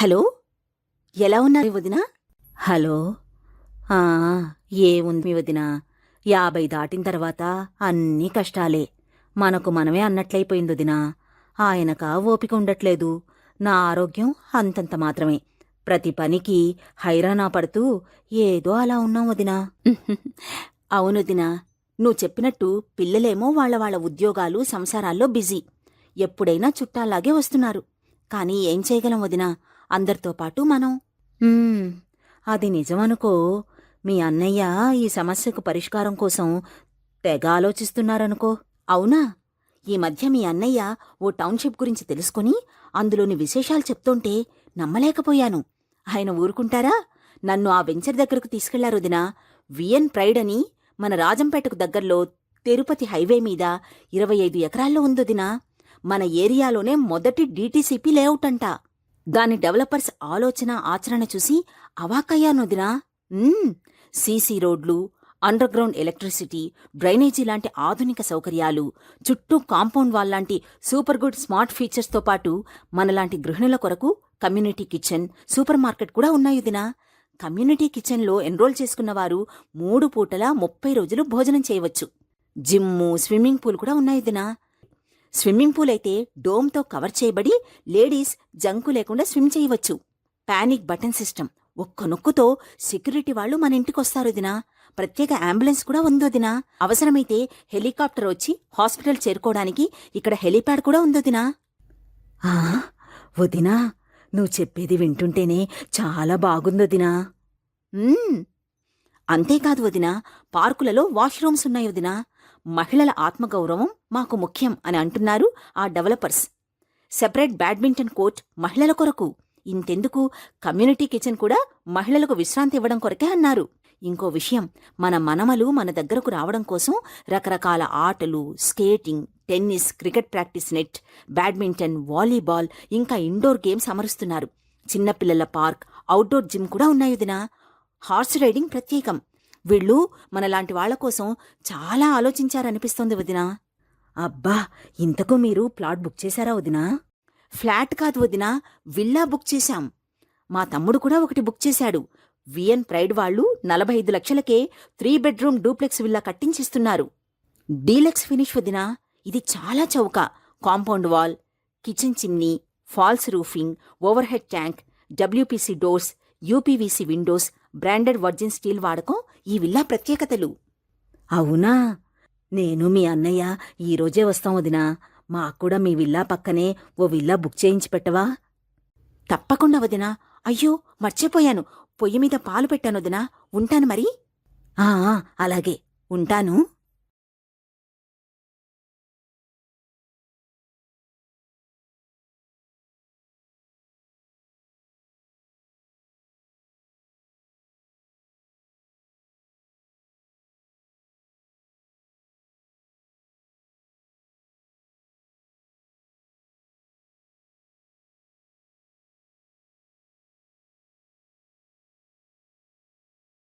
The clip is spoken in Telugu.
హలో, ఎలా ఉన్నారు వదినా? హలో. ఆ, ఏముంది వదినా, 50 దాటిన తర్వాత అన్నీ కష్టాలే. మనకు మనమే అన్నట్లయిపోయింది వదినా. ఆయనక ఓపిక ఉండట్లేదు. నా ఆరోగ్యం అంతంత మాత్రమే. ప్రతి పనికి హైరానా పడుతూ ఏదో అలా ఉన్నాం వదినా. అవునొదినా, నువ్వు చెప్పినట్టు పిల్లలేమో వాళ్ళ ఉద్యోగాలు సంసారాల్లో బిజీ. ఎప్పుడైనా చుట్టాల్లాగే వస్తున్నారు. కానీ ఏం చేయగలం వదినా, అందరితో పాటు మనం. అది నిజమనుకో. మీ అన్నయ్య ఈ సమస్యకు పరిష్కారం కోసం తెగ ఆలోచిస్తున్నారనుకో. అవునా? ఈ మధ్య మీ అన్నయ్య ఓ టౌన్షిప్ గురించి తెలుసుకుని అందులోని విశేషాలు చెప్తుంటే నమ్మలేకపోయాను. ఆయన ఊరుకుంటారా? నన్ను ఆ వెంచర్ దగ్గరకు తీసుకెళ్లారొదినా. విఎన్ ప్రైడ్ అని మన రాజంపేటకు దగ్గర్లో తిరుపతి హైవే మీద 25 ఎకరాల్లో ఉందొదినా. మన ఏరియాలోనే మొదటి డీటీసీపీ లేఅవుట్ అంట. దాని డెవలపర్స్ ఆలోచన ఆచరణ చూసి అవాక్కయ్యానొదినా. సీసీ రోడ్లు, అండర్ గ్రౌండ్ ఎలక్ట్రిసిటీ, డ్రైనేజీ లాంటి ఆధునిక సౌకర్యాలు, చుట్టూ కాంపౌండ్ వాల్ లాంటి సూపర్ గుడ్ స్మార్ట్ ఫీచర్స్తో పాటు మనలాంటి గృహిణుల కొరకు కమ్యూనిటీ కిచెన్, సూపర్ మార్కెట్ కూడా ఉన్నాయుదినా. కమ్యూనిటీ కిచెన్లో ఎన్రోల్ చేసుకున్నవారు 3 పూటలా 30 రోజులు భోజనం చేయవచ్చు. జిమ్ము, స్విమ్మింగ్ పూల్ కూడా ఉన్నాయుదినా. స్విమ్మింగ్ పూల్ అయితే డోమ్తో కవర్ చేయబడి లేడీస్ జంకు లేకుండా స్విమ్ చేయవచ్చు. పానిక్ బటన్ సిస్టమ్, ఒక్క నొక్కుతో సెక్యూరిటీ వాళ్లు మన ఇంటికొస్తారుదినా. ప్రత్యేక అంబులెన్స్ కూడా ఉందొదినా. అవసరమైతే హెలికాప్టర్ వచ్చి హాస్పిటల్ చేరుకోవడానికి ఇక్కడ హెలీప్యాడ్ కూడా ఉందొదినా. వదినా, నువ్వు చెప్పేది వింటుంటేనే చాలా బాగుందొదినా. అంతేకాదు వదినా, పార్కులలో వాష్రూమ్స్ ఉన్నాయొదినా. మహిళల ఆత్మగౌరవం మాకు ముఖ్యం అని అంటున్నారు ఆ డెవలపర్స్. సెపరేట్ బ్యాడ్మింటన్ కోర్ట్ మహిళల కొరకు. ఇంతెందుకు, కమ్యూనిటీ కిచెన్ కూడా మహిళలకు విశ్రాంతి ఇవ్వడం కొరకే అన్నారు. ఇంకో విషయం, మన మనమలు మన దగ్గరకు రావడం కోసం రకరకాల ఆటలు, skating, tennis, cricket practice net, badminton, volleyball, ఇంకా ఇండోర్ గేమ్స్ అమరుస్తున్నారు. చిన్నపిల్లల పార్క్, అవుట్డోర్ జిమ్ కూడా ఉన్నాయుదినా. హార్స్ రైడింగ్ ప్రత్యేకం. వీళ్ళు మనలాంటి వాళ్ల కోసం చాలా ఆలోచించారనిపిస్తోంది వదినా. అబ్బా, ఇంతకు మీరు ప్లాట్ బుక్ చేశారా వదినా? ఫ్లాట్ కాదు వదినా, విల్లా బుక్ చేశాం. మా తమ్ముడు కూడా ఒకటి బుక్ చేశాడు. విఎన్ ప్రైడ్ వాళ్లు 45 లక్షలకే 3 బెడ్రూమ్ డూప్లెక్స్ విల్లా కట్టించిస్తున్నారు. డీలక్స్ ఫినిష్ వదినా. ఇది చాలా చౌక. Compound wall, kitchen chimney, false roofing, over head tank, WPC doors, UPVC windows, branded virgin steel వాడకం ఈ విల్లా ప్రత్యేకతలు. అవునా? నేను మీ అన్నయ్య ఈరోజే వస్తాం వదినా. మాక్కూడా మీ విల్లా పక్కనే ఓ విల్లా బుక్ చేయించి పెట్టవా? తప్పకుండా వదినా. అయ్యో, మర్చిపోయాను, పొయ్యి మీద పాలు పెట్టానొదినా. ఉంటాను మరి. అలాగే, ఉంటాను.